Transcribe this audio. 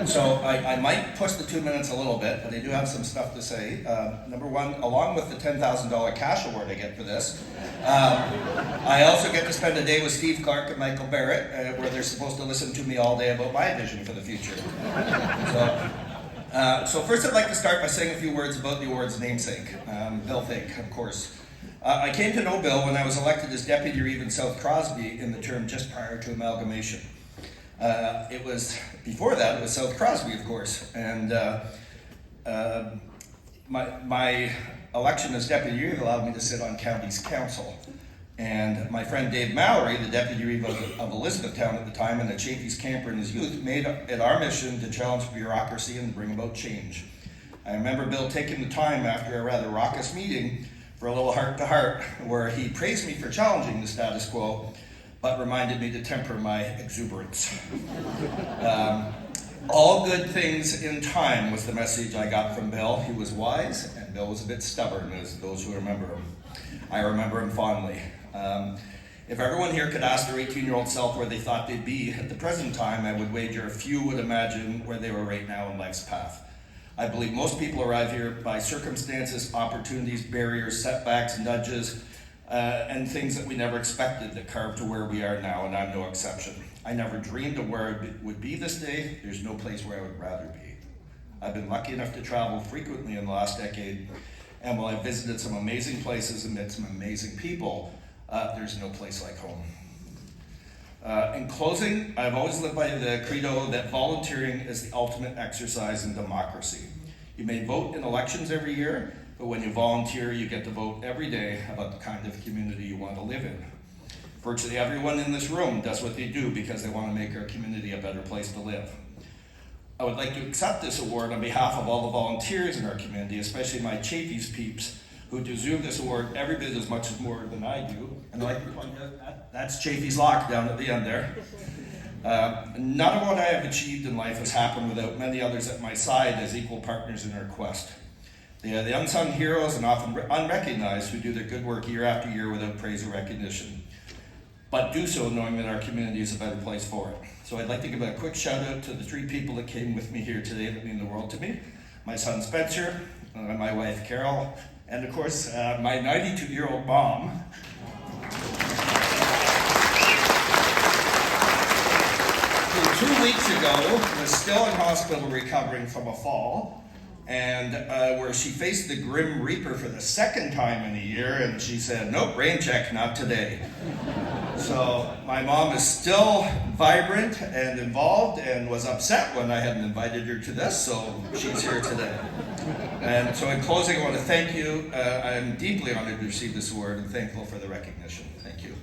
So I might push the 2 minutes a little bit, but I do have some stuff to say. Number one, along with the $10,000 cash award I get for this, I also get to spend a day with Steve Clark and Michael Barrett, where they're supposed to listen to me all day about my vision for the future. So first I'd like to start by saying a few words about the award's namesake, Bill Thake, of course. I came to know Bill when I was elected as Deputy Reeve in South Crosby in the term just prior to amalgamation. It was, before that, it was South Crosby, of course, and my election as Deputy Reeve allowed me to sit on county's council. And my friend Dave Mallory, the Deputy Reeve of Elizabethtown at the time and a Chafee's camper in his youth, made it our mission to challenge bureaucracy and bring about change. I remember Bill taking the time after a rather raucous meeting for a little heart-to-heart where he praised me for challenging the status quo, but reminded me to temper my exuberance. All good things in time was the message I got from Bill. He was wise, and Bill was a bit stubborn, as those who remember him. I remember him fondly. If everyone here could ask their 18-year-old self where they thought they'd be at the present time, I would wager a few would imagine where they were right now in life's path. I believe most people arrive here by circumstances, opportunities, barriers, setbacks, nudges, and things that we never expected that carved to where we are now, and I'm no exception. I never dreamed of where I would be this day. There's no place where I would rather be. I've been lucky enough to travel frequently in the last decade, and while I've visited some amazing places and met some amazing people, there's no place like home. In closing, I've always lived by the credo that volunteering is the ultimate exercise in democracy. You may vote in elections every year, but when you volunteer, you get to vote every day about the kind of community you want to live in. Virtually everyone in this room does what they do because they want to make our community a better place to live. I would like to accept this award on behalf of all the volunteers in our community, especially my Chafee's peeps, who deserve this award every bit as much as more than I do. And I'd like to point out that's Chafee's lock down at the end there. None of what I have achieved in life has happened without many others at my side as equal partners in our quest. They are the unsung heroes and often unrecognized who do their good work year after year without praise or recognition, but do so knowing that our community is a better place for it. So I'd like to give a quick shout out to the 3 people that came with me here today that mean the world to me. My son Spencer, my wife Carol, and of course my 92-year-old mom. Who 2 weeks ago was still in hospital recovering from a fall, and where she faced the Grim Reaper for the 2nd time in a year, and she said, nope, rain check, not today. So my mom is still vibrant and involved and was upset when I hadn't invited her to this, so she's here today. And so in closing, I want to thank you. I'm deeply honored to receive this award and thankful for the recognition. Thank you.